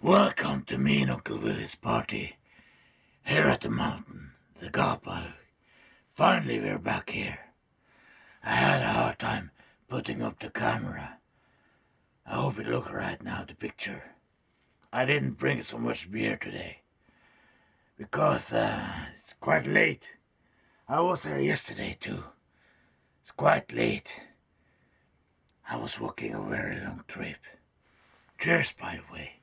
Welcome to me and Uncle Willy's party here at the mountain, the car park. Finally, we're back here. I had a hard time putting up the camera. I hope it looks right now, the picture. I didn't bring so much beer today because it's quite late. I was there yesterday too. It's quite late. I was walking a very long trip. Cheers, by the way.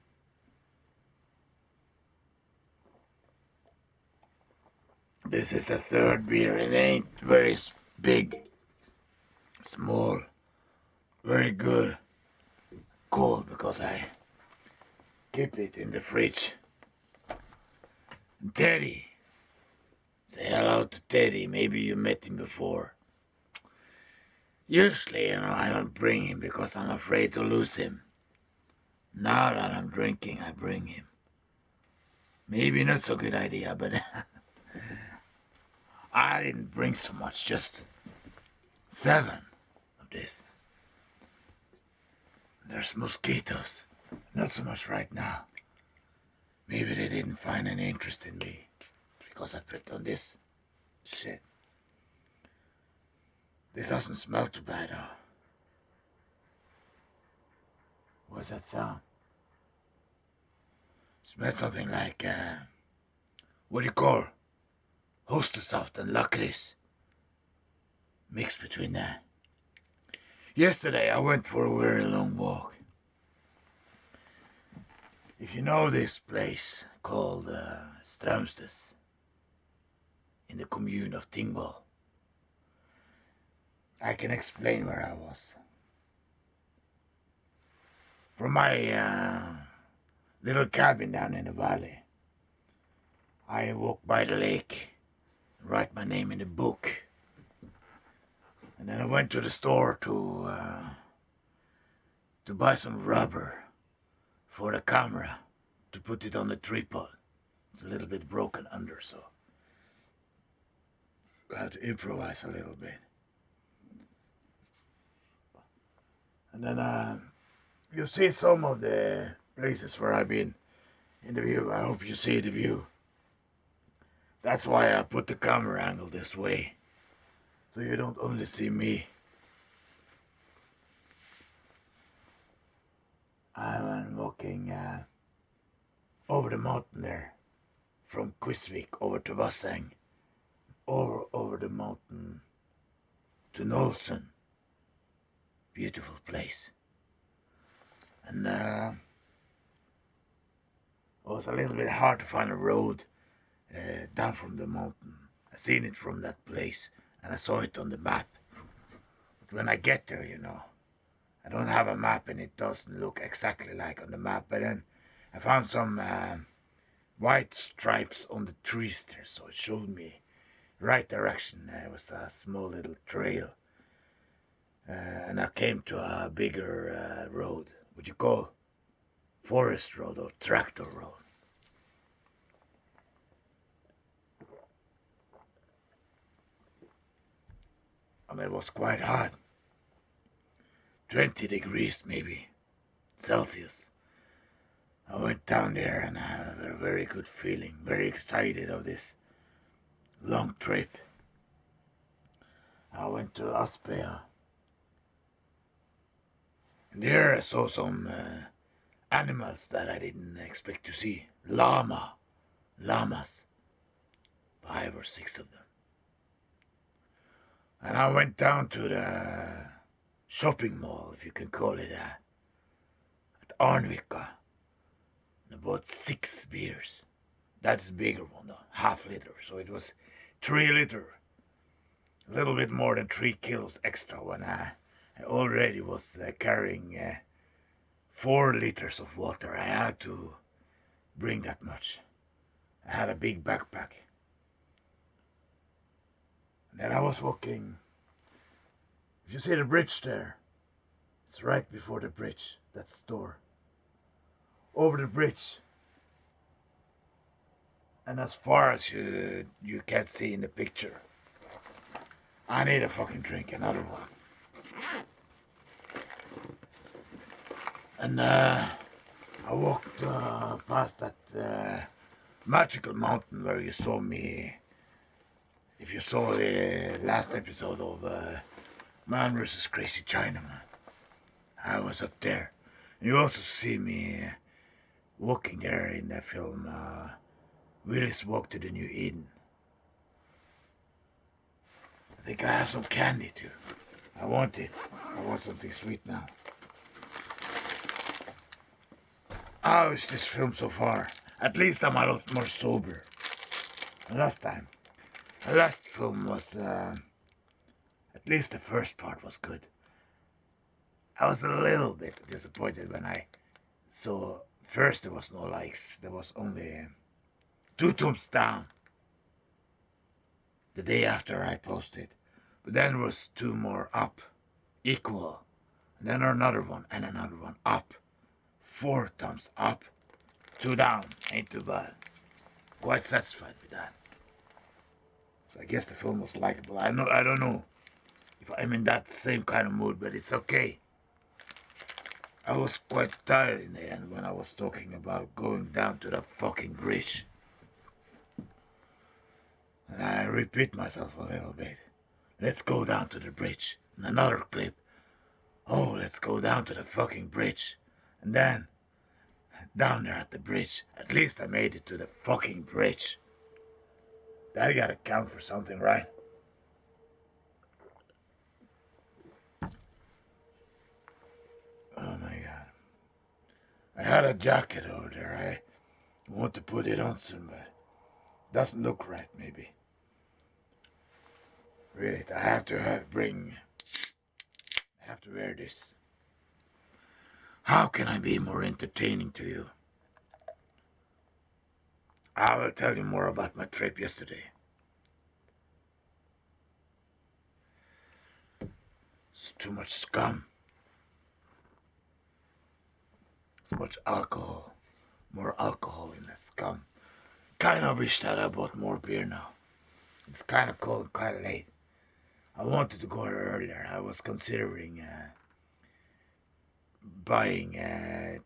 This is the third beer. It ain't very big, small, very good, cold because I keep it in the fridge. And Teddy, say hello to Teddy. Maybe you met him before. Usually, I don't bring him because I'm afraid to lose him. Now that I'm drinking, I bring him. Maybe not so good idea, but I didn't bring so much, just 7 of this. There's mosquitoes. Not so much right now. Maybe they didn't find any interest in me because I put on this shit. This doesn't smell too bad, though. What's that sound? Smells something like, what do you call? Hostessaft and licorice. Mixed between that. Yesterday I went for a very long walk. If you know this place called Strömstes, in the commune of Tingvoll, I can explain where I was. From my little cabin down in the valley, I walked by the lake, write my name in the book, and then I went to the store to buy some rubber for the camera to put it on the tripod. It's a little bit broken under, so I had to improvise a little bit. And then you see some of the places where I've been in the view. I hope you see the view. That's why I put the camera angle this way, so you don't only see me. I'm walking over the mountain there, from Kvisvik over to Vassang, or over the mountain to Nolsund. Beautiful place. And it was a little bit hard to find a road down from the mountain. I seen it from that place and I saw it on the map. But when I get there, I don't have a map and it doesn't look exactly like on the map. But then I found some white stripes on the trees there, so it showed me right direction. It was a small little trail. And I came to a bigger road, what you call forest road or tractor road. And it was quite hot. 20 degrees maybe, Celsius. I went down there and I had a very good feeling, very excited of this long trip. I went to Aspea. And there I saw some animals that I didn't expect to see. Llamas. 5 or 6 of them. And I went down to the shopping mall, if you can call it that, at Arnvika. And I bought 6 beers. That's the bigger one though, half liter. So it was 3 liter. A little bit more than 3 kilos extra when I already was carrying 4 liters of water. I had to bring that much. I had a big backpack. And then I was walking. If you see the bridge there, it's right before the bridge, that store. Over the bridge. And as far as you can't see in the picture. I need a fucking drink, another one. And I I walked past that magical mountain where you saw me. If you saw the last episode of Man vs. Crazy Chinaman, I was up there. You also see me walking there in the film Willy's Walk to the New Eden. I think I have some candy too. I want it. I want something sweet now. How is this film so far? At least I'm a lot more sober than last time. The last film was, at least the first part was good. I was a little bit disappointed when I saw first there was no likes. There was only 2 thumbs down the day after I posted. But then there was 2 more up, equal. And then another one and another one up. 4 thumbs up, 2 down. Ain't too bad. Quite satisfied with that. So I guess the film was likable. I don't know if I'm in that same kind of mood, but it's okay. I was quite tired in the end when I was talking about going down to the fucking bridge. And I repeat myself a little bit. Let's go down to the bridge. And another clip. Oh, let's go down to the fucking bridge. And then, down there at the bridge. At least I made it to the fucking bridge. That gotta count for something, right? Oh my god. I had a jacket over there. I want to put it on soon, but doesn't look right, maybe. Really, I have to wear this. How can I be more entertaining to you? I will tell you more about my trip yesterday. It's too much scum. So much alcohol. More alcohol in that scum. Kinda wish that I bought more beer now. It's kinda cold, kinda late. I wanted to go earlier. I was considering buying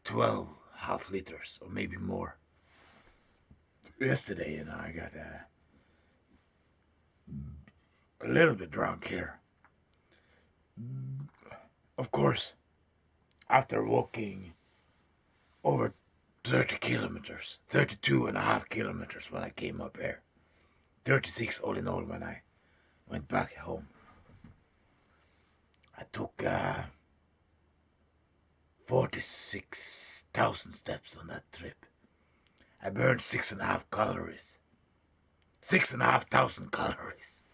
12 half liters or maybe more. Yesterday, I got a little bit drunk here. Of course, after walking over 30 kilometers, 32 and a half kilometers when I came up here, 36 all in all when I went back home. I took 46,000 steps on that trip. I burned 6.5 calories. 6,500 calories.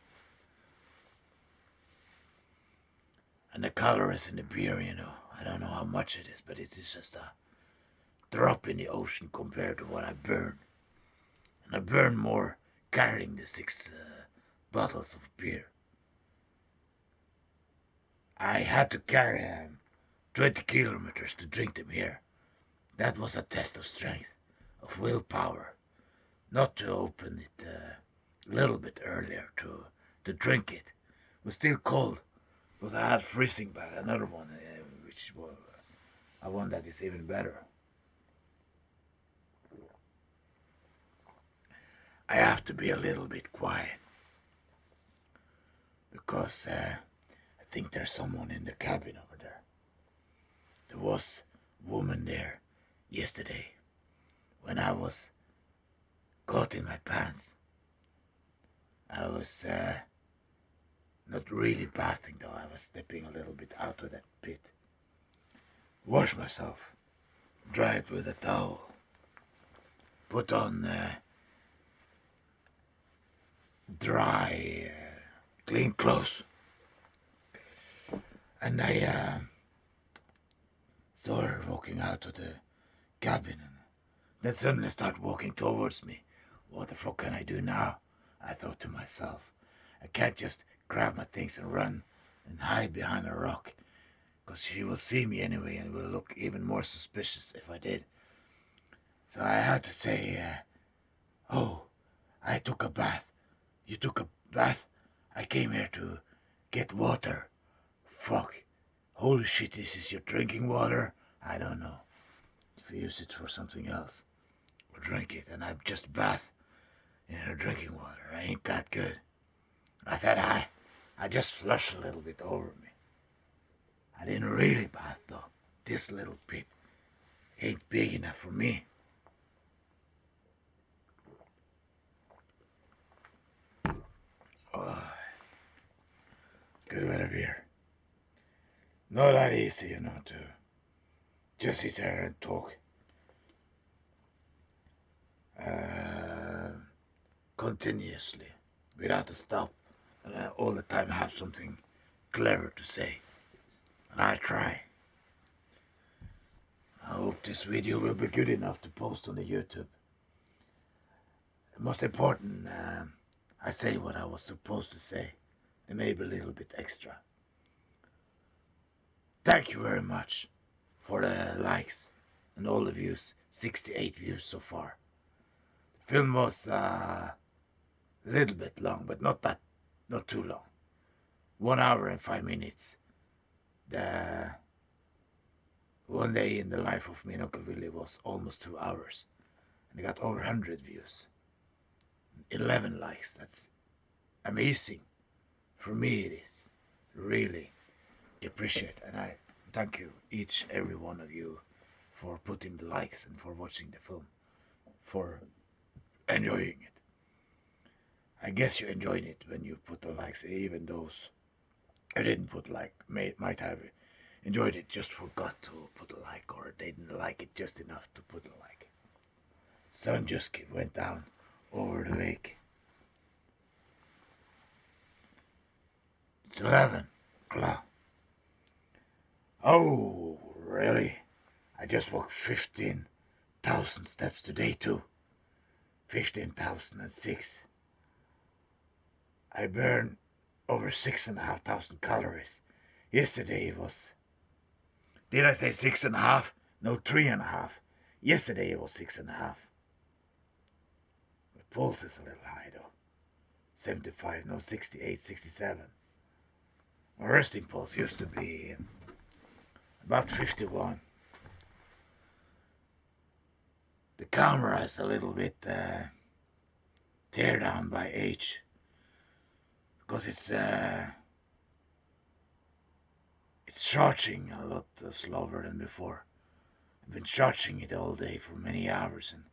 And the calories in the beer, I don't know how much it is, but it's just a drop in the ocean compared to what I burn. And I burn more carrying the 6 bottles of beer. I had to carry 20 kilometers to drink them here. That was a test of strength, of willpower. Not to open it a little bit earlier, to drink it. It was still cold, but I had freezing bag, another one, which was a one that is even better. I have to be a little bit quiet because I think there's someone in the cabin over there. There was a woman there yesterday when I was caught in my pants. I was not really bathing though. I was stepping a little bit out of that pit. Wash myself, dry it with a towel, put on dry, clean clothes. And I saw her walking out of the cabin and then suddenly started walking towards me. What the fuck can I do now? I thought to myself. I can't just grab my things and run and hide behind a rock, because she will see me anyway and will look even more suspicious if I did. So I had to say, oh, I took a bath. You took a bath? I came here to get water. Fuck. Holy shit, this is your drinking water? I don't know. if you use it for something else or drink it, and I just bath in her drinking water. Ain't that good? I said I just flushed a little bit over me. I didn't really bath though. This little pit ain't big enough for me. Oh, it's good weather here. Not that easy, to just sit there and talk uh, continuously without a stop, and all the time have something clever to say. And I try. I hope this video will be good enough to post on the YouTube. Most important, I say what I was supposed to say, and maybe a little bit extra. Thank you very much for the likes and all the views. 68 views so far. The film was a little bit long, but not too long. 1 hour and 5 minutes. The one day in the life of me and Uncle Willy was almost 2 hours, and I got over 100 views, 11 likes. That's amazing. For me, it is really appreciate, and I thank you, every one of you, for putting the likes and for watching the film, for enjoying it. I guess you enjoyed it when you put the likes, even those who didn't put like might have enjoyed it, just forgot to put a like, or they didn't like it just enough to put a like. Sun just went down over the lake. It's 11 o'clock. Oh, really? I just walked 15,000 steps today too. 15,006. I burned over 6,500 calories. Yesterday it was... Did I say 6.5? No, 3.5. Yesterday it was 6.5. My pulse is a little high though. 75, no, 68, 67. My resting pulse used to be about 51. The camera is a little bit tear down by age, because it's charging a lot slower than before. I've been charging it all day for many hours, and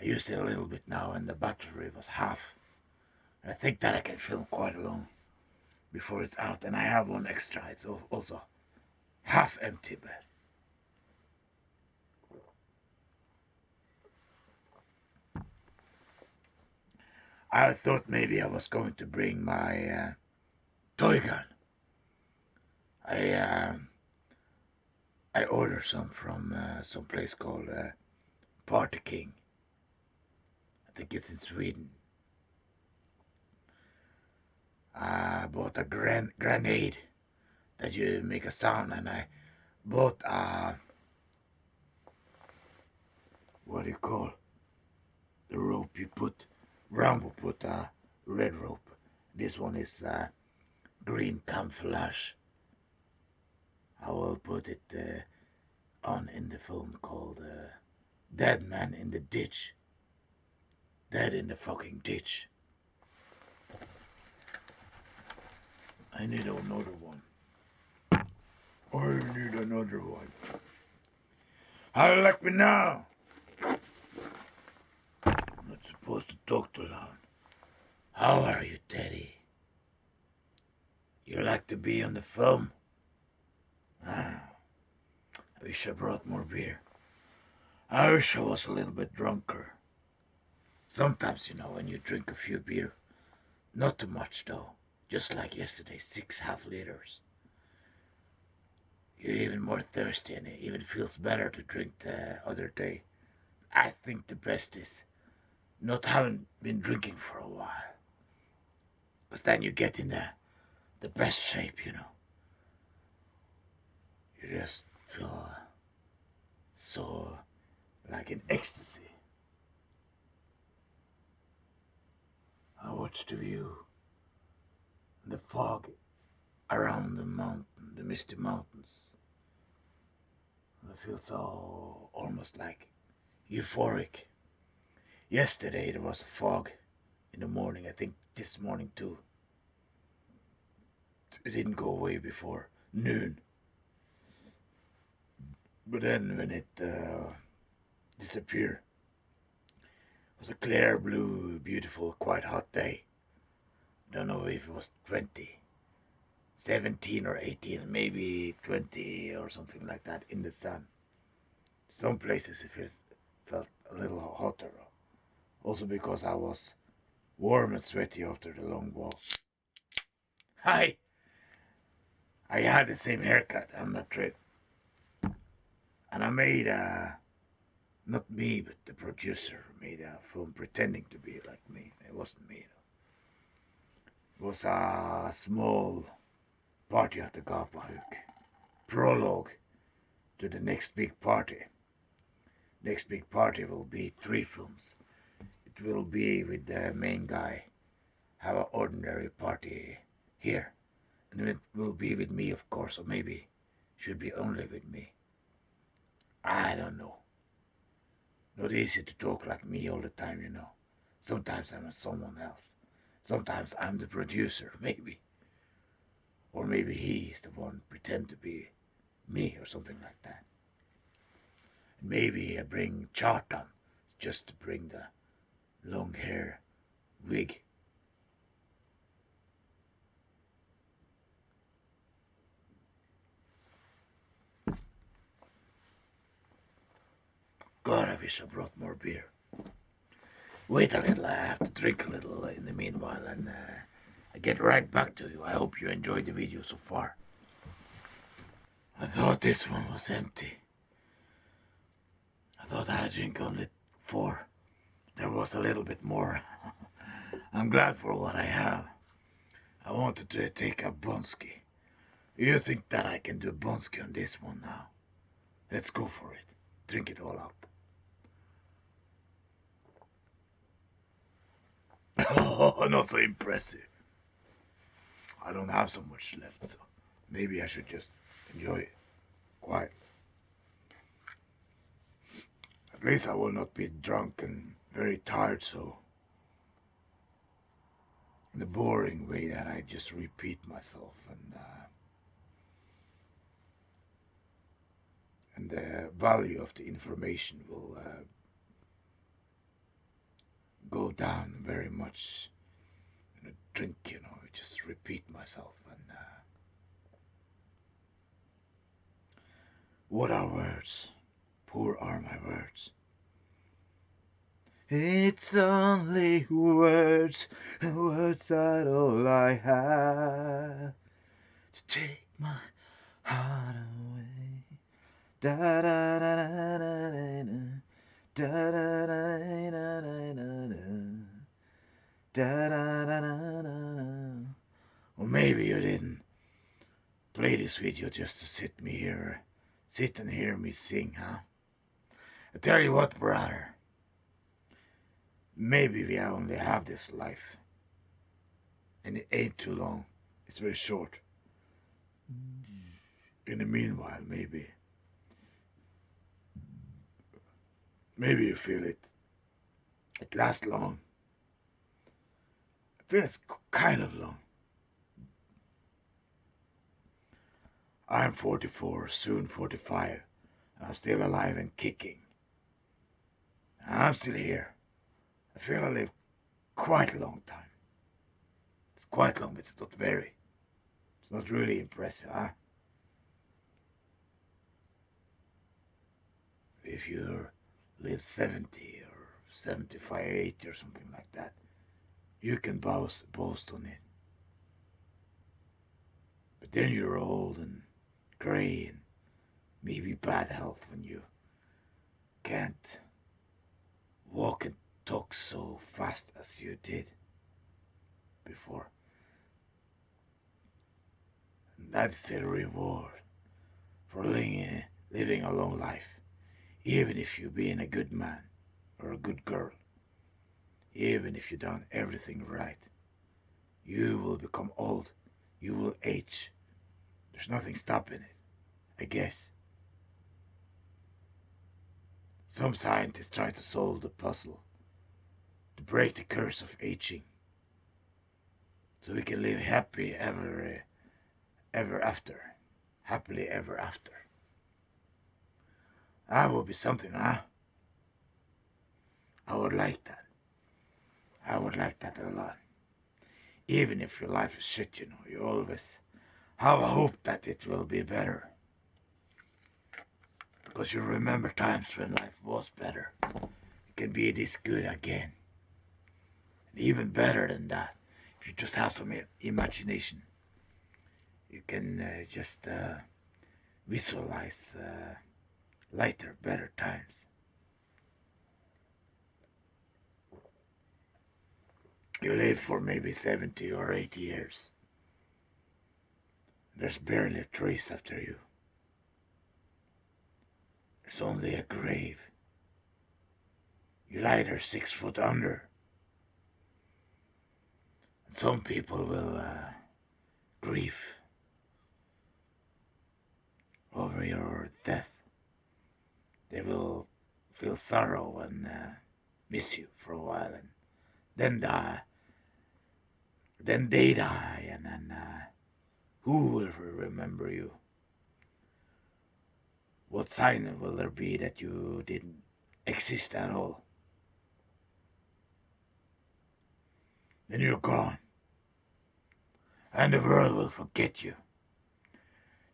I used it a little bit now, and the battery was half. And I think that I can film quite long before it's out, and I have one extra. It's also half empty, but I thought maybe I was going to bring my toy gun. I ordered some from some place called Party King. I think it's in Sweden. I bought a grenade that you make a sound, and I bought a, what do you call the rope you put? Rambo put a red rope. This one is green camouflage. I will put it on in the film called Dead Man in the Ditch. Dead in the fucking ditch. I need another one. I need another one. How you like me now? I'm not supposed to talk too loud. How are you, Teddy? You like to be on the film? Ah, I wish I brought more beer. I wish I was a little bit drunker. Sometimes, when you drink a few beer, not too much though, just like yesterday, 6 half liters, you're even more thirsty, and it even feels better to drink the other day. I think the best is not having been drinking for a while, because then you get in the best shape, You just feel so like in ecstasy. I watch the view and the fog around the mountain, the misty mountains, the I feel so almost like euphoric. Yesterday there was a fog in the morning. I think this morning too. It didn't go away before noon. But then when it disappeared, it was a clear blue, beautiful, quite hot day. Don't know if it was 20, 17 or 18, maybe 20 or something like that in the sun. Some places it felt a little hotter. Also because I was warm and sweaty after the long walk. I I had the same haircut on that trip. And I made not me, but the producer made a film pretending to be like me. It wasn't me. It was a small party at the Gapahuk. Prologue to the next big party. Next big party will be 3 films. It will be with the main guy. Have an ordinary party here. And it will be with me, of course, or maybe should be only with me. I don't know. Not easy to talk like me all the time, you know. Sometimes I'm someone else. Sometimes I'm the producer, maybe. Or maybe he's the one pretend to be me or something like that. And maybe I bring Chartan just to bring the long hair wig. God, I wish I brought more beer. Wait a little, I have to drink a little in the meanwhile, and I get right back to you. I hope you enjoyed the video so far. I thought this one was empty. I thought I had drink only 4. There was a little bit more. I'm glad for what I have. I wanted to take a Bonsky. You think that I can do Bonsky on this one now? Let's go for it. Drink it all up. Oh, not so impressive. I don't have so much left, so maybe I should just enjoy it. Quiet. At least I will not be drunk and very tired, so in a boring way that I just repeat myself, and the value of the information will go down very much in a drink, you know. I just repeat myself, and what are words? Poor are my words. It's only words, words are all I have to take my heart away. Da da da da da da da da da da da da da da da. Or maybe you didn't play this video just to sit and hear me sing, huh? I tell you what, brother. Maybe we only have this life. And it ain't too long. It's very short. In the meanwhile, maybe you feel it. It lasts long. It feels kind of long. I'm 44, soon 45, and I'm still alive and kicking. I'm still here. I feel I live quite a long time. It's quite long, but it's not very. It's not really impressive, huh? If you live 70 or 75, 80 or something like that, you can boast on it. But then you're old and grey and maybe bad health when you can't walk and talk so fast as you did before. And that's the reward for living a long life. Even if you're being a good man or a good girl, even if you've done everything right, you will become old. You will age. There's nothing stopping it, I guess. Some scientists try to solve the puzzle, to break the curse of aging, so we can live ever after. Happily ever after. That would be something, huh? I would like that. I would like that a lot. Even if your life is shit, you always have a hope that it will be better. Because you remember times when life was better. It can be this good again. And even better than that. If you just have some imagination. You can just visualize lighter, better times. You live for maybe 70 or 80 years. There's barely a trace after you. There's only a grave. You lie there 6 foot under. And some people will grieve over your death. They will feel sorrow and miss you for a while, and then die. Then they die, and then who will remember you? What sign will there be that you didn't exist at all? Then you're gone, and the world will forget you,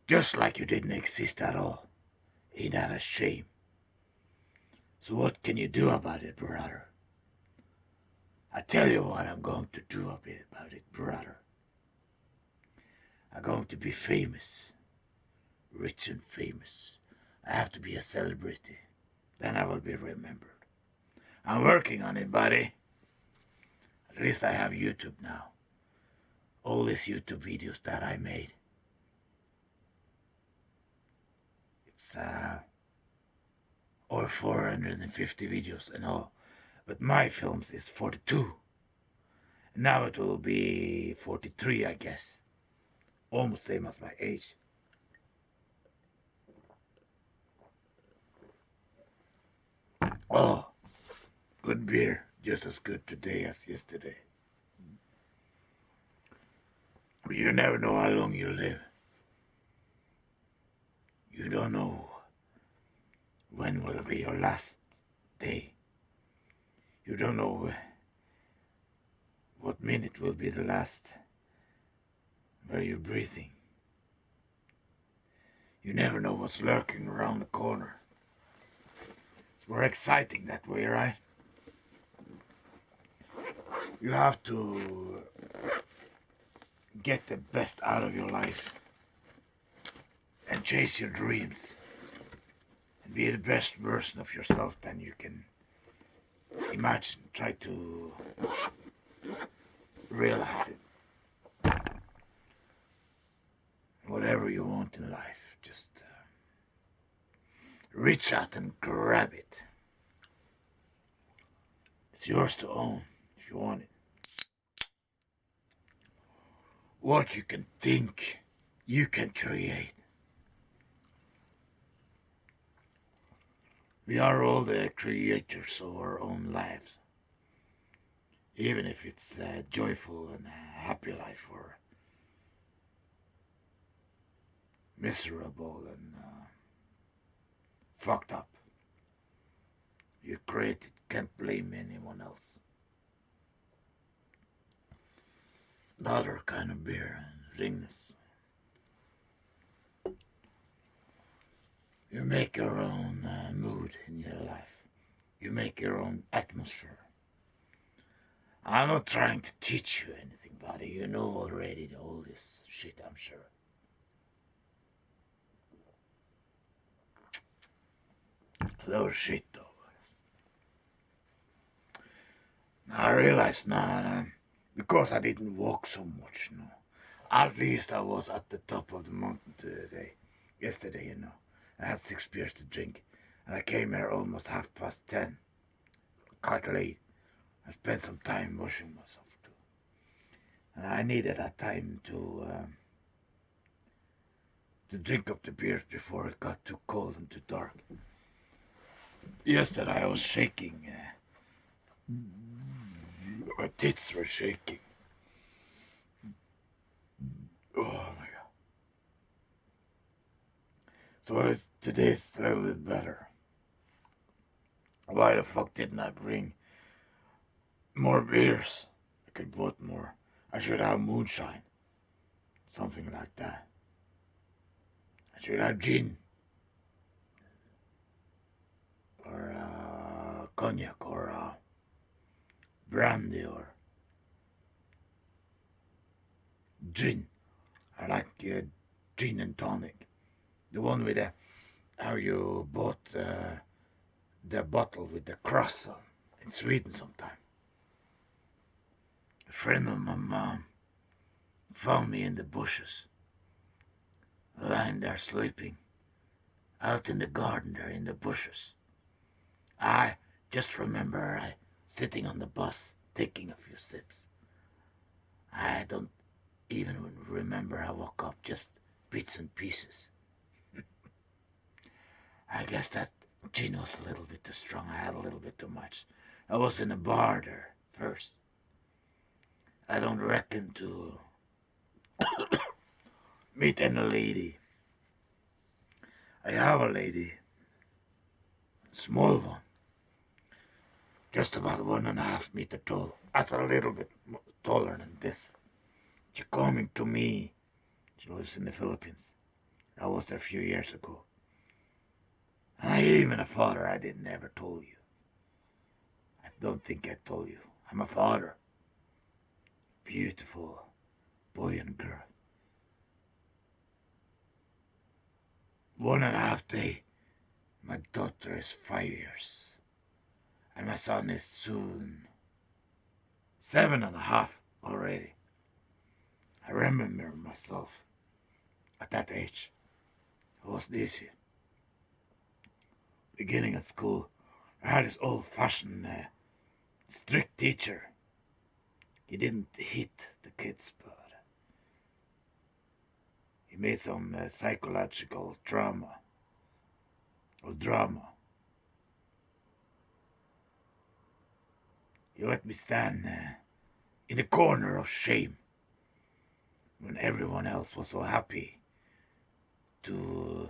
just like you didn't exist at all. Ain't that a shame? So what can you do about it, brother? I tell you what I'm going to do about it, brother. I'm going to be famous, rich and famous. I have to be a celebrity. Then I will be remembered. I'm working on it, buddy. At least I have YouTube now. All these YouTube videos that I made. It's over 450 videos and all. But my films is 42. And now it will be 43, I guess. Almost same as my age. Oh, good beer. Just as good today as yesterday. But you never know how long you live. You don't know when will be your last day. You don't know what minute will be the last where you're breathing. You never know what's lurking around the corner. It's more exciting that way, right? You have to get the best out of your life and chase your dreams and be the best version of yourself than you can imagine. Try to realize it. Whatever you want in life, just reach out and grab it. It's yours to own if you want it. What you can think, you can create. We are all the creators of our own lives. Even if it's a joyful and a happy life or miserable and fucked up. You create it, can't blame anyone else. Another kind of beer, Ringnes. You make your own mood in your life. You make your own atmosphere. I'm not trying to teach you anything, buddy. You know already all this shit, I'm sure. It's no shit, though. I realized now, because I didn't walk so much, At least I was at the top of the mountain yesterday, I had 6 beers to drink, and I came here almost 10:30. Quite late. I spent some time washing myself too. And I needed that time to drink up the beers before it got too cold and too dark. Yesterday I was shaking. My tits were shaking. Oh my god. So today's a little bit better. Why the fuck didn't I bring more beers? I could put more. I should have moonshine. Something like that. I should have gin. Or cognac. Or brandy. Or gin. I like gin and tonic. The one with the... How you bought the bottle with the cross on. In Sweden sometime. A friend of my mom found me in the bushes. Lying there sleeping. Out in the garden there in the bushes. I just remember I sitting on the bus taking a few sips. I don't even remember I woke up, just bits and pieces. I guess that gin was a little bit too strong. I had a little bit too much. I was in a bar there first. I don't reckon to meet any lady. I have a lady. Small one. Just about 1.5 meter tall. That's a little bit taller than this. She coming to me. She lives in the Philippines. I was there a few years ago. And I even a father I didn't ever told you. I don't think I told you. I'm a father. Beautiful boy and girl. 1.5 day. My daughter is 5 years. And my son is soon 7.5 already. I remember myself at that age. It was easy. Beginning at school, I had this old-fashioned, strict teacher. He didn't hit the kids, but he made some psychological drama. He let me stand in a corner of shame when everyone else was so happy to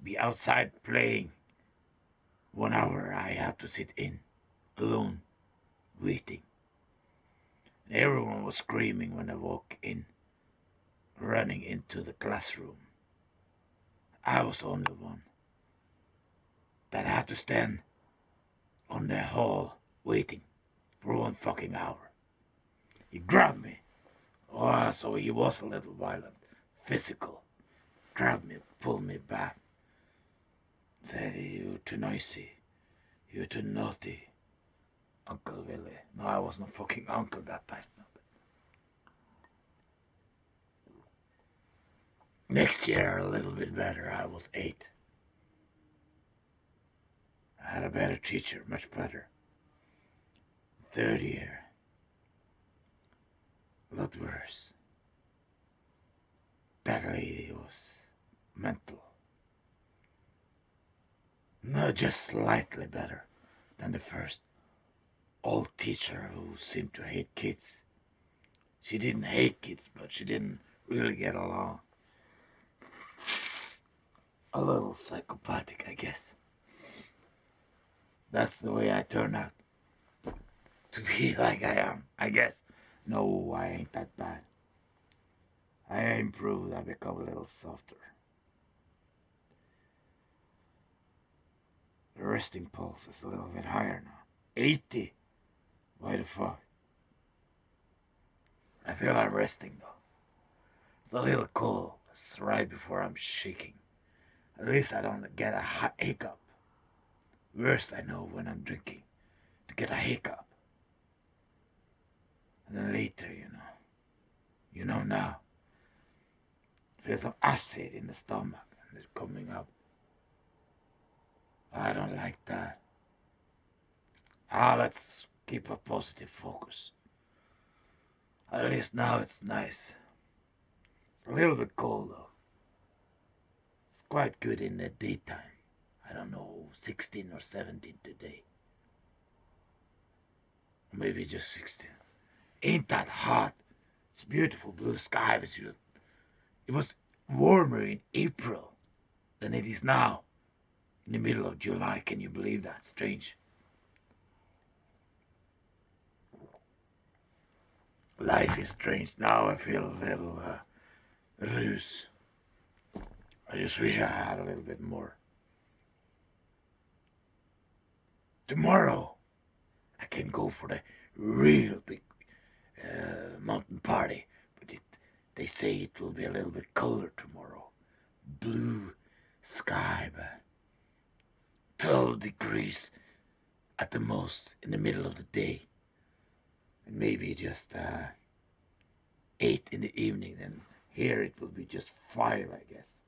be outside playing. 1 hour I had to sit in, alone, waiting. And everyone was screaming when I walked in, running into the classroom. I was the only one that had to stand on the hall waiting for 1 fucking hour. He grabbed me. Oh, so he was a little violent, physical. Grabbed me, pulled me back. Said, "You too noisy. You too naughty. Uncle Willy." No, I was not fucking uncle that time. Next year, a little bit better. I was 8. I had a better teacher, much better. Third year, a lot worse. That lady was mental. No, just slightly better than the first old teacher who seemed to hate kids. She didn't hate kids, but she didn't really get along. A little psychopathic, I guess. That's the way I turned out to be like I am, I guess. No, I ain't that bad. I improved, I become a little softer. The resting pulse is a little bit higher now. 80. Why the fuck? I feel I'm resting though. It's a little cold. It's right before I'm shaking. At least I don't get a hiccup. Worst I know when I'm drinking. To get a hiccup. And then later, you know now. Feel some acid in the stomach and it's coming up. I don't like that. Let's keep a positive focus. At least now it's nice. It's a little bit cold though. It's quite good in the daytime. I don't know, 16 or 17 today. Or maybe just 16. Ain't that hot? It's beautiful blue sky, but it was warmer in April than it is now. In the middle of July, can you believe that? Strange. Life is strange. Now I feel a little loose. I just wish I had a little bit more. Tomorrow, I can go for the real big mountain party, but they say it will be a little bit colder tomorrow. Blue sky, but 12 degrees at the most in the middle of the day. And maybe just 8 in the evening, and here it will be just 5, I guess.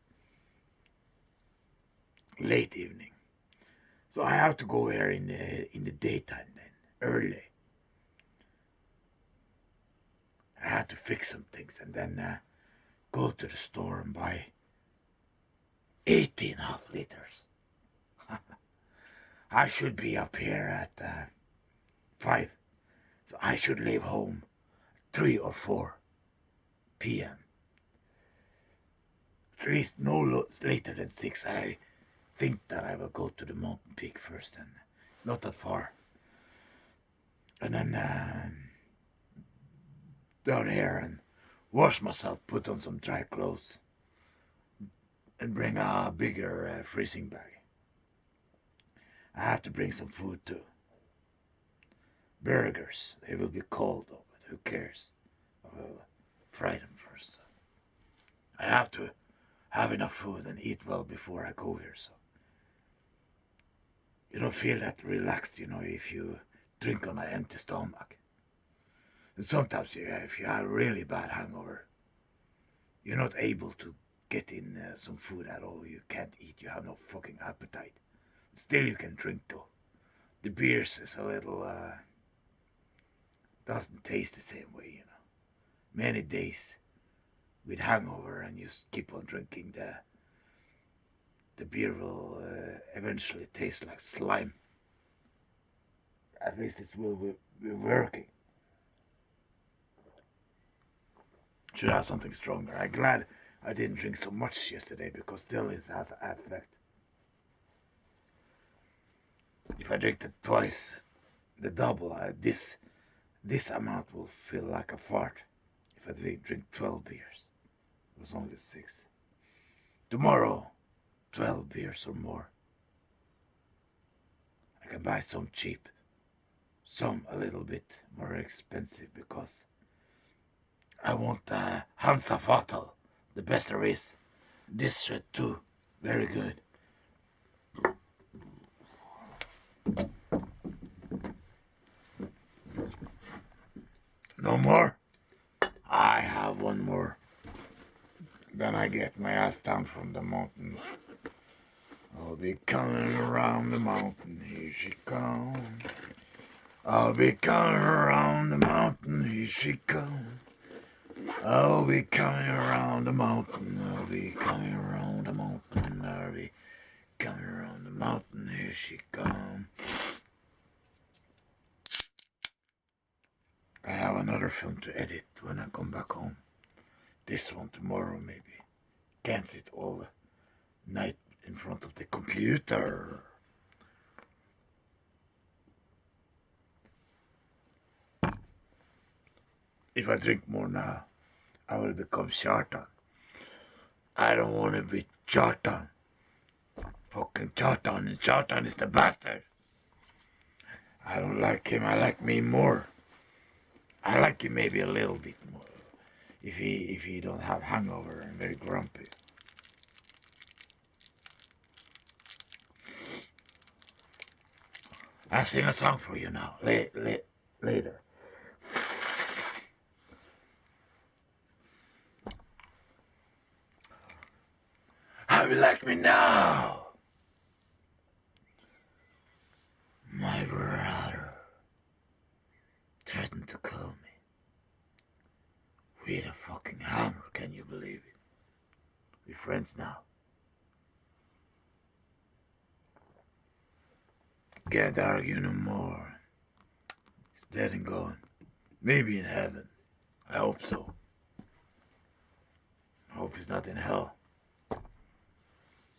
Late evening. So I have to go here in the daytime then, early. I had to fix some things and then go to the store and buy 18.5 liters. I should be up here at 5. So I should leave home 3 or 4 p.m. At least no later than 6. I think that I will go to the mountain peak first, and it's not that far. And then down here and wash myself, put on some dry clothes, and bring a bigger freezing bag. I have to bring some food too. Burgers, they will be cold though, but who cares? I will fry them first. So I have to have enough food and eat well before I go here, so you don't feel that relaxed, if you drink on an empty stomach. And sometimes, if you have a really bad hangover, you're not able to get in some food at all. You can't eat. You have no fucking appetite. Still, you can drink though. The beers is a little doesn't taste the same way. Many days with hangover, and you keep on drinking, the beer will eventually taste like slime. At least it will be working. Should have something stronger. I'm glad I didn't drink so much yesterday, because still it has an effect. If I drink it twice, the double, this amount will feel like a fart. If I drink 12 beers, it was only 6. Tomorrow, 12 beers or more. I can buy some cheap, some a little bit more expensive, because I want Hansa Fatal, the best there is. This shit too, very good. No more? I have one more. Then I get my ass down from the mountain. I'll be coming around the mountain, here she comes. I'll be coming around the mountain, here she comes. I'll be coming around the mountain, I'll be coming around the mountain, I'll be coming around the mountain, here she comes. I have another film to edit when I come back home. This one tomorrow maybe. Can't sit all night in front of the computer. If I drink more now, I will become Shartan. I don't want to be Shartan. Fucking Shartan, and Shartan is the bastard. I don't like him, I like me more. I like him maybe a little bit more. If he don't have hangover and very grumpy. I'll sing a song for you now, later. How you like me now? My brother threatened to kill me with a fucking hammer, can you believe it? We're friends now. Can't argue no more. He's dead and gone. Maybe in heaven. I hope so. I hope he's not in hell.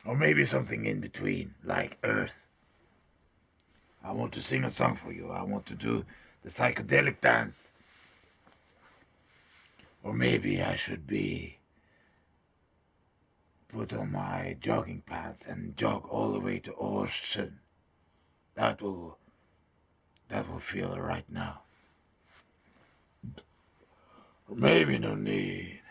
Or maybe something in between, like Earth. I want to sing a song for you. I want to do the psychedelic dance. Or maybe I should be put on my jogging pants and jog all the way to ocean. That will feel right now. Or maybe no need.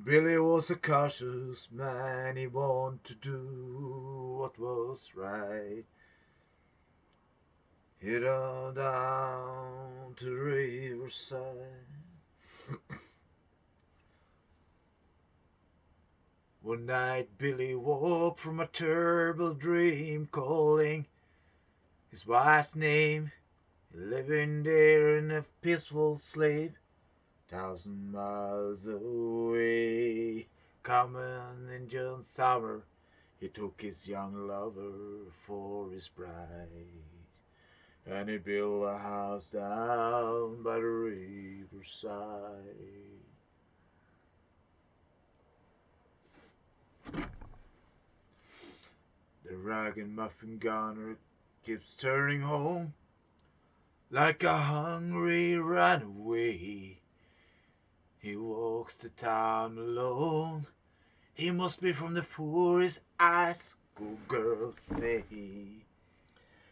Billy was a cautious man, he wanted to do what was right. He ran down to the riverside. One night Billy woke from a terrible dream, calling his wife's name, living there in a peaceful sleep. 1,000 miles away, coming in June summer, he took his young lover for his bride, and he built a house down by the riverside. The ragamuffin gunner keeps turning home like a hungry runaway. He walks to town alone. He must be from the poorest high school girls say.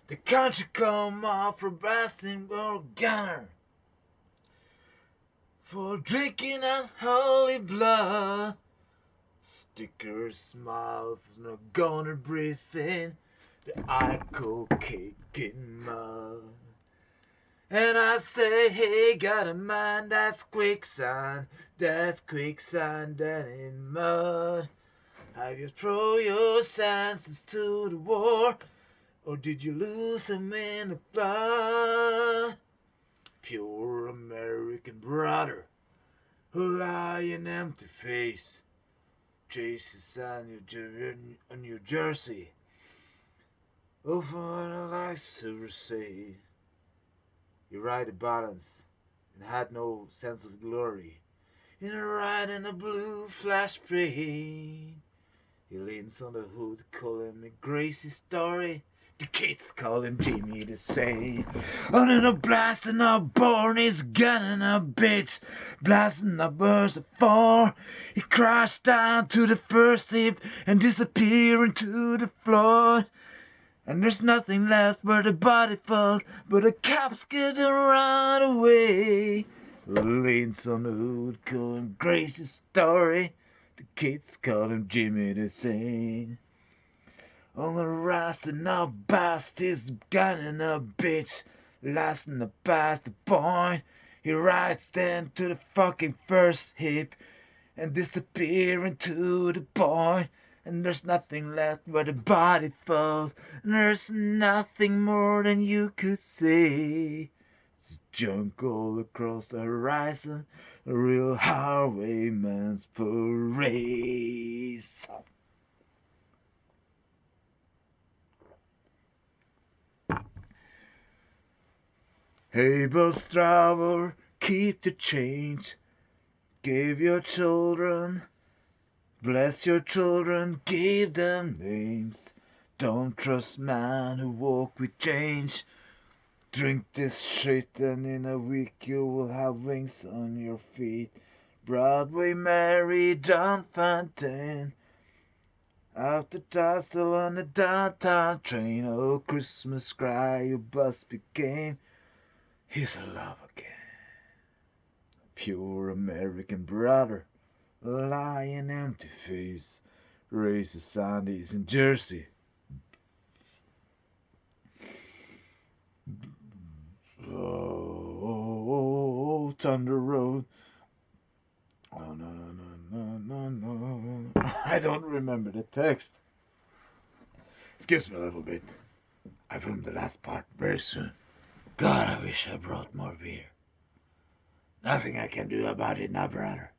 The country come out for blasting or gunner, for drinking unholy blood. Sticker smiles, no gunner breathes in the icon kicking mud. And I say, hey, got a mind that's quicksand down in mud. Have you thrown your senses to the war, or did you lose them in the flood? Pure American brother, who lie in empty face, chases on New Jersey, over a life to say. You ride a balance and had no sense of glory. In a ride in a blue flash rain. He leans on the hood, call him a Gracie story. The kids call him Jimmy the same. On in a blast and a born, he's gunning a bitch. Blasting a burst of four. He crashed down to the first hip and disappeared into the floor. And there's nothing left where the body fell, but the cops get run away. Leans on the hood, call him Gracie's story. The kids call him Jimmy the same. On the rise and a bust, he's gunning a bitch. Lasting a past the point. He rides then to the fucking first hip and disappear into the point. And there's nothing left where the body falls. And there's nothing more than you could say. It's junk all across the horizon. A real highwayman's parade. Hey, bus driver, keep the change. Give your children. Bless your children, give them names. Don't trust man who walk with change. Drink this shit and in a week you will have wings on your feet. Broadway Mary, John Fontaine. After tassel on the downtown train. Oh, Christmas cry your bus became. He's alive again. Pure American brother. Lying empty face, races Sundays in Jersey. Oh, Thunder Road. Oh, no. I don't remember the text. Excuse me a little bit. I filmed the last part very soon. God, I wish I brought more beer. Nothing I can do about it now, brother.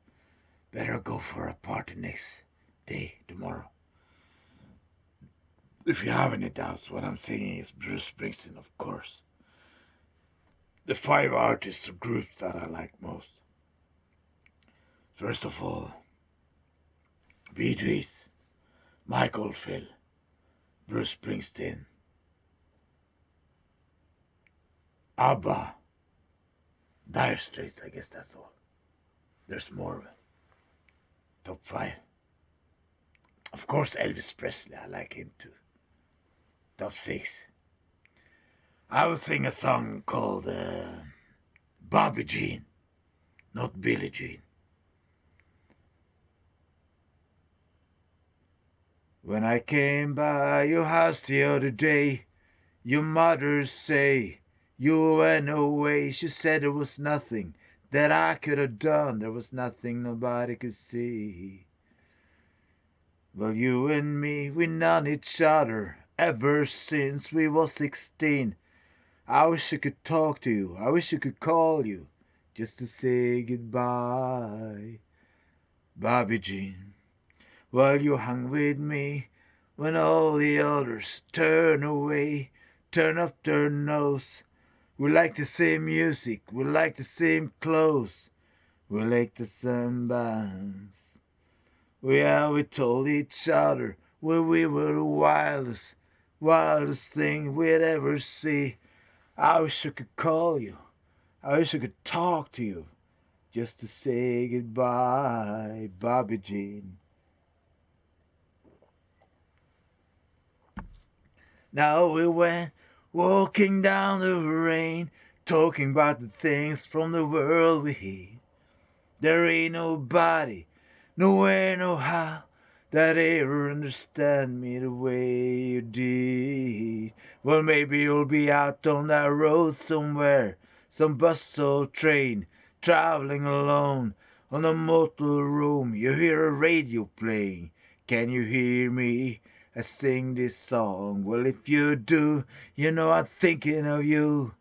Better go for a party next day, tomorrow. If you have any doubts, what I'm saying is Bruce Springsteen, of course. The 5 artists or groups that I like most. First of all, Bee Gees, Michael Phil, Bruce Springsteen, ABBA, Dire Straits, I guess that's all. There's more. Top 5. Of course, Elvis Presley, I like him too. Top 6. I will sing a song called Bobby Jean, not Billie Jean. When I came by your house the other day, your mother say you went away. She said there was nothing that I could have done. There was nothing nobody could see. Well, you and me, we known each other ever since we was 16. I wish I could talk to you. I wish I could call you just to say goodbye. Bobby Jean, while you hung with me, when all the others turn away, turn up their nose. We like the same music, we like the same clothes, we like the same bands. We told each other when we were the wildest thing we'd ever see. I wish I could call you, I wish I could talk to you, just to say goodbye, Bobby Jean. Now we went walking down the rain, talking about the things from the world we hate. There ain't nobody, nowhere, no how, that ever understand me the way you did. Well, maybe you'll be out on that road somewhere, some bus or train, traveling alone. On a motel room, you hear a radio playing. Can you hear me? I sing this song. Well, if you do, you know I'm thinking of you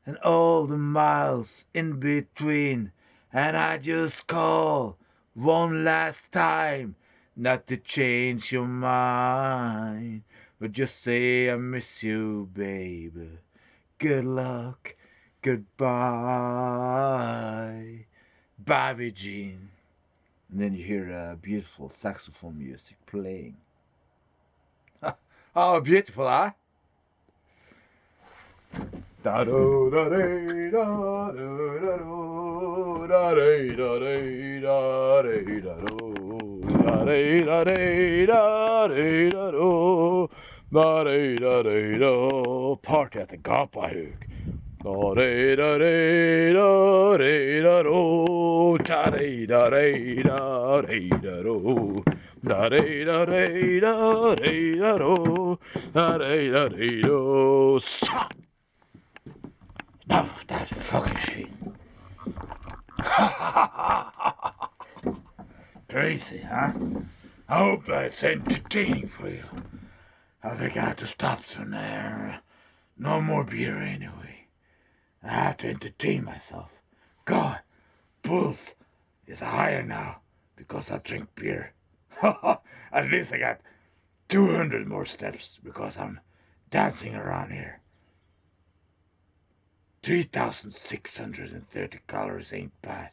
and all the miles in between. And I just call one last time, not to change your mind, but just say I miss you, baby. Good luck, goodbye, Bobby Jean. And then you hear beautiful saxophone music playing. Oh, beautiful, huh? Da do da dee da do da do da dee da dee da dee da do da dee da dee da dee da do da dee da dee do. Party at the Gapahug. Da dee da dee da dee da do da dee da dee da dee da do. Da dee da dee da dee da do da dee da dee do. Stop! Enough that fucking shit. Crazy, huh? I hope that's entertaining for you. I think I have to stop soon there. No more beer anyway. I have to entertain myself. God, pulse is higher now because I drink beer. At least I got 200 more steps because I'm dancing around here. 3,630 calories ain't bad.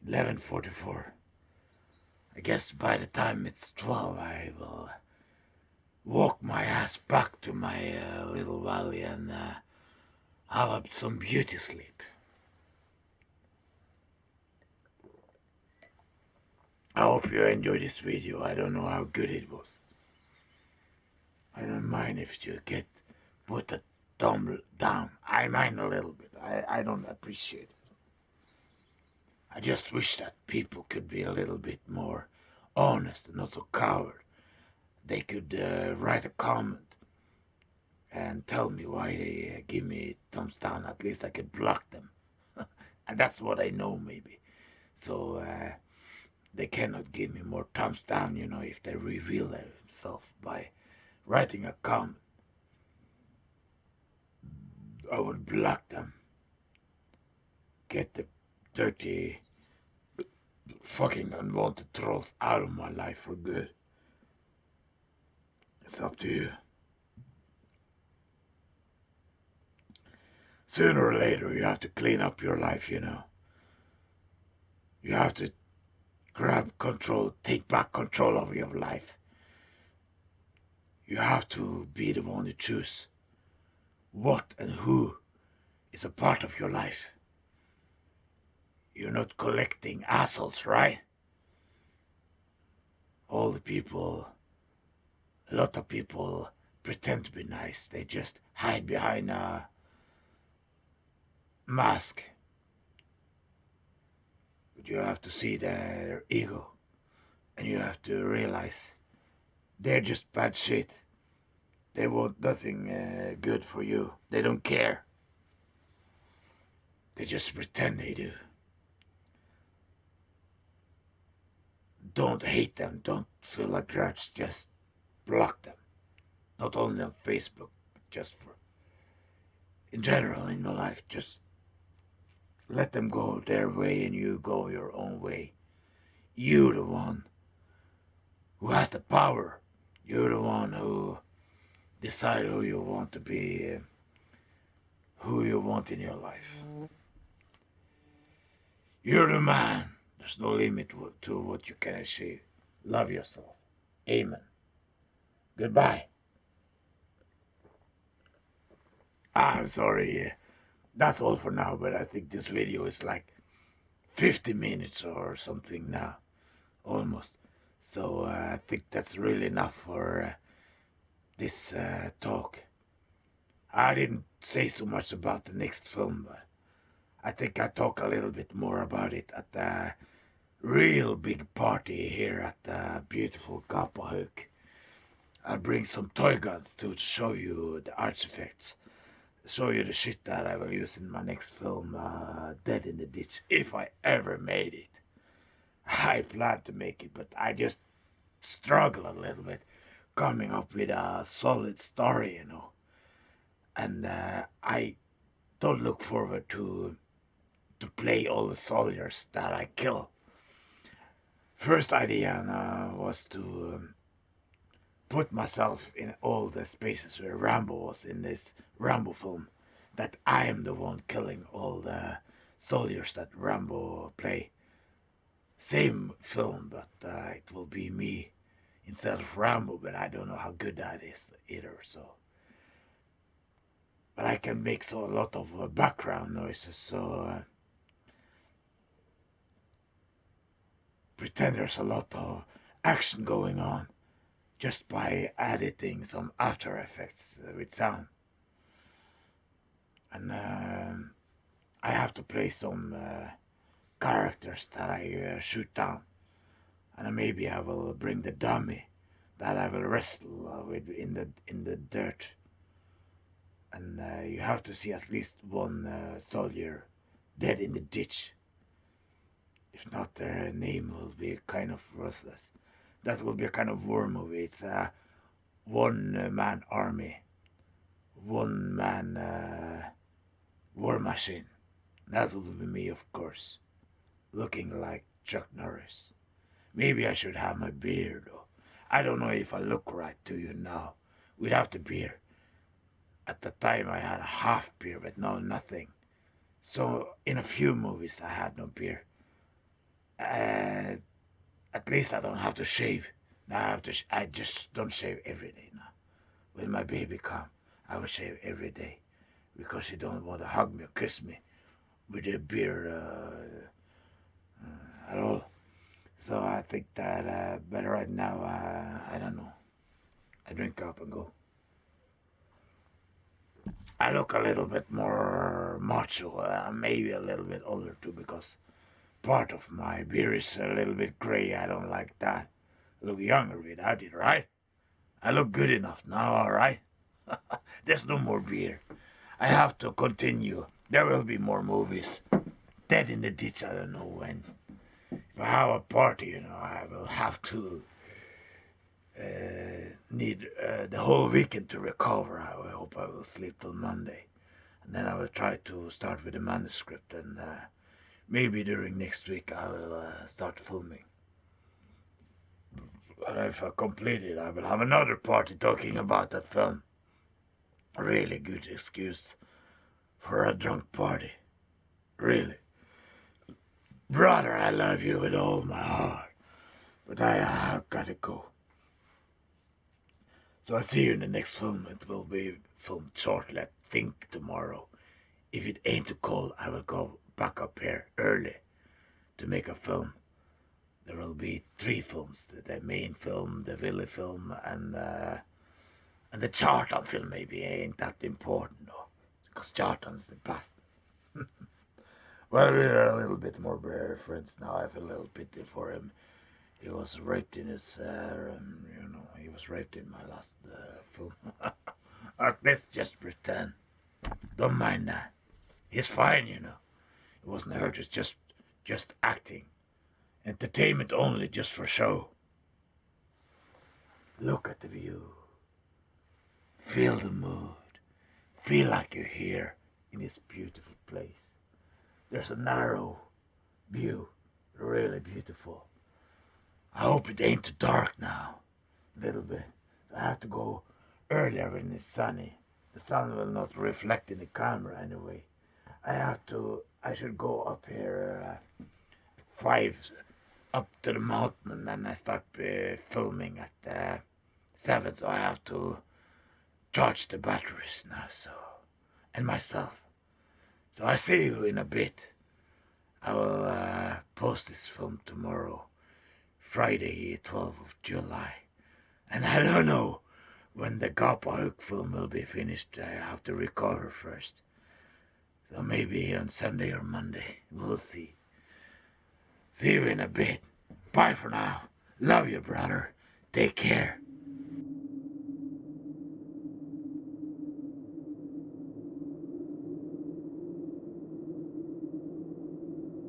11:44. I guess by the time it's 12 I will walk my ass back to my little valley and have some beauty sleep. I hope you enjoyed this video. I don't know how good it was. I don't mind if you put a thumb down. I mind a little bit. I don't appreciate it. I just wish that people could be a little bit more honest and not so coward. They could write a comment and tell me why they give me thumbs down. At least I could block them. And that's what I know maybe. So they cannot give me more thumbs down, if they reveal themselves by writing a comment. I would block them. Get the dirty, fucking unwanted trolls out of my life for good. It's up to you. Sooner or later, you have to clean up your life, you know. You have to grab control, take back control of your life. You have to be the one to choose what and who is a part of your life. You're not collecting assholes, right? All the people, a lot of people pretend to be nice. They just hide behind a mask. But you have to see their ego. And you have to realize they're just bad shit. They want nothing good for you. They don't care. They just pretend they do. Don't hate them. Don't feel a grudge. Just block them. Not only on Facebook, but just for in general in your life. Just let them go their way and you go your own way. You're the one who has the power. You're the one who decide who you want to be, who you want in your life. You're the man. There's no limit to what you can achieve. Love yourself. Amen. Goodbye. I'm sorry. That's all for now, but I think this video is like 50 minutes or something now. Almost. So I think that's really enough for this talk. I didn't say so much about the next film, but I think I talk a little bit more about it at the real big party here at the beautiful Kapahuk. I'll bring some toy guns to show you the arts effects, show you the shit that I will use in my next film, Dead in the Ditch, if I ever made it. I plan to make it, but I just struggle a little bit coming up with a solid story, you know. And I don't look forward to play all the soldiers that I kill. First idea was to put myself in all the spaces where Rambo was in this Rambo film. That I am the one killing all the soldiers that Rambo play. Same film, but it will be me instead of Rambo, but I don't know how good that is either, so. But I can make a lot of background noises, so pretend there's a lot of action going on just by editing some After Effects with sound. And I have to play some characters that I shoot down. And maybe I will bring the dummy that I will wrestle with in the dirt. And you have to see at least one soldier dead in the ditch. If not, their name will be kind of worthless. That will be a kind of war movie. It's a one-man army, one-man war machine. That will be me, of course, looking like Chuck Norris. Maybe I should have my beard, though. I don't know if I look right to you now without the beard. At the time I had a half beard, but now nothing. So in a few movies I had no beard. Uh, at least I don't have to shave. Now I have to. I just don't shave every day now. When my baby come, I will shave every day because she don't want to hug me or kiss me with a beard at all. So I think that but right now I don't know. I drink up and go. I look a little bit more macho, maybe a little bit older too, because part of my beard is a little bit gray. I don't like that. I look younger without it, right? I look good enough now, alright? There's no more beer. I have to continue. There will be more movies. Dead in the Ditch, I don't know when. If I have a party, you know, I will have to need the whole weekend to recover. I hope I will sleep till Monday. And then I will try to start with the manuscript and maybe during next week I will start filming. And if I complete it, I will have another party talking about that film. A really good excuse for a drunk party. Really. Brother, I love you with all my heart. But I have gotta go. So I see you in the next film. It will be filmed shortly, I think tomorrow. If it ain't too cold, I will go back up here early to make a film. There will be 3 films: the main film, the Willy film, and the Chartan film. Maybe ain't that important though, because Chartan's the best. Well, we're a little bit more friends now. I feel a little pity for him. He was raped in his, he was raped in my last film. Let's just pretend. Don't mind that. He's fine, you know. It wasn't hurt. It's just acting. Entertainment only, just for show. Look at the view. Feel the mood. Feel like you're here in this beautiful place. There's a narrow view, really beautiful. I hope it ain't too dark now. A little bit. I have to go earlier when it's sunny. The sun will not reflect in the camera anyway. I should go up here 5 up to the mountain, and then I start filming at 7, so I have to charge the batteries now, and myself. So I see you in a bit. I will post this film tomorrow, Friday, 12th of July. And I don't know when the Gapa film will be finished. I have to recover first. So maybe on Sunday or Monday. We'll see. See you in a bit. Bye for now. Love you, brother. Take care.